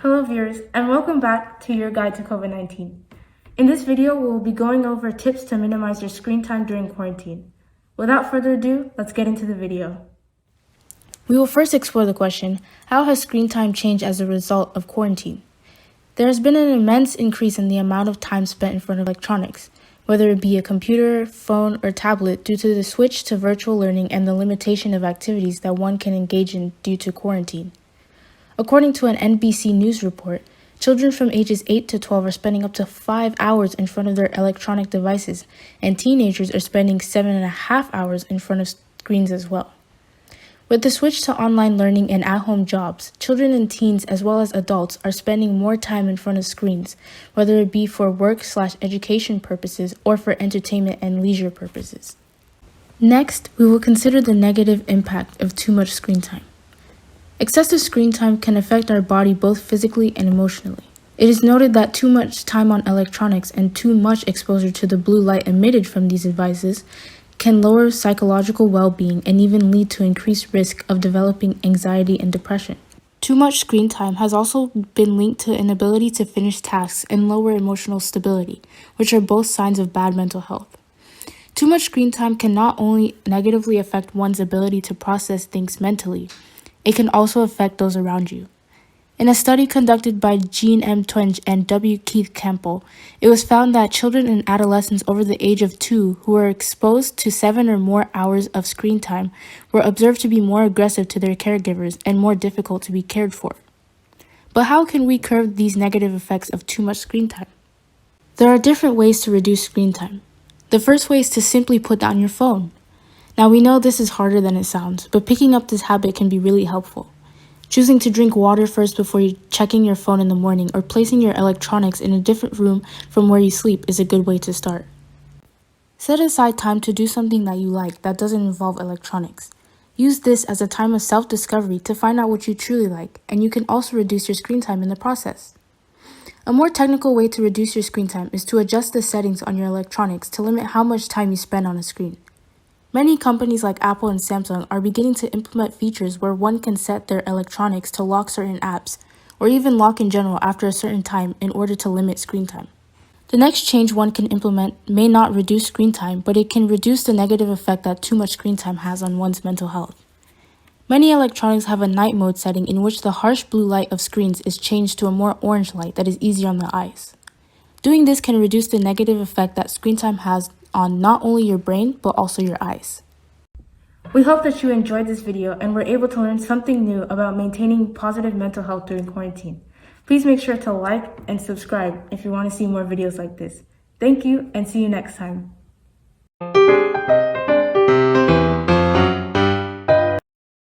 Hello viewers, and welcome back to your guide to COVID-19. In this video, we will be going over tips to minimize your screen time during quarantine. Without further ado, let's get into the video. We will first explore the question, how has screen time changed as a result of quarantine? There has been an immense increase in the amount of time spent in front of electronics, whether it be a computer, phone, or tablet, due to the switch to virtual learning and the limitation of activities that one can engage in due to quarantine. According to an NBC News report, children from ages 8 to 12 are spending up to 5 hours in front of their electronic devices, and teenagers are spending 7.5 hours in front of screens as well. With the switch to online learning and at-home jobs, children and teens as well as adults are spending more time in front of screens, whether it be for work/education purposes or for entertainment and leisure purposes. Next, we will consider the negative impact of too much screen time. Excessive screen time can affect our body both physically and emotionally. It is noted that too much time on electronics and too much exposure to the blue light emitted from these devices can lower psychological well-being and even lead to increased risk of developing anxiety and depression. Too much screen time has also been linked to inability to finish tasks and lower emotional stability, which are both signs of bad mental health. Too much screen time can not only negatively affect one's ability to process things mentally, it can also affect those around you. In a study conducted by Twenge and W Keith Campbell, it was found that children and adolescents over the age of 2 who were exposed to 7 or more hours of screen time were observed to be more aggressive to their caregivers and more difficult to be cared for. But how can we curb these negative effects of too much screen time? There are different ways to reduce screen time. The first way is to simply put down your phone. Now we know this is harder than it sounds, but picking up this habit can be really helpful. Choosing to drink water first before checking your phone in the morning or placing your electronics in a different room from where you sleep is a good way to start. Set aside time to do something that you like that doesn't involve electronics. Use this as a time of self-discovery to find out what you truly like, and you can also reduce your screen time in the process. A more technical way to reduce your screen time is to adjust the settings on your electronics to limit how much time you spend on a screen. Many companies like Apple and Samsung are beginning to implement features where one can set their electronics to lock certain apps, or even lock in general after a certain time in order to limit screen time. The next change one can implement may not reduce screen time, but it can reduce the negative effect that too much screen time has on one's mental health. Many electronics have a night mode setting in which the harsh blue light of screens is changed to a more orange light that is easier on the eyes. Doing this can reduce the negative effect that screen time has on not only your brain, but also your eyes. We hope that you enjoyed this video and were able to learn something new about maintaining positive mental health during quarantine. Please make sure to like and subscribe if you want to see more videos like this. Thank you, and see you next time.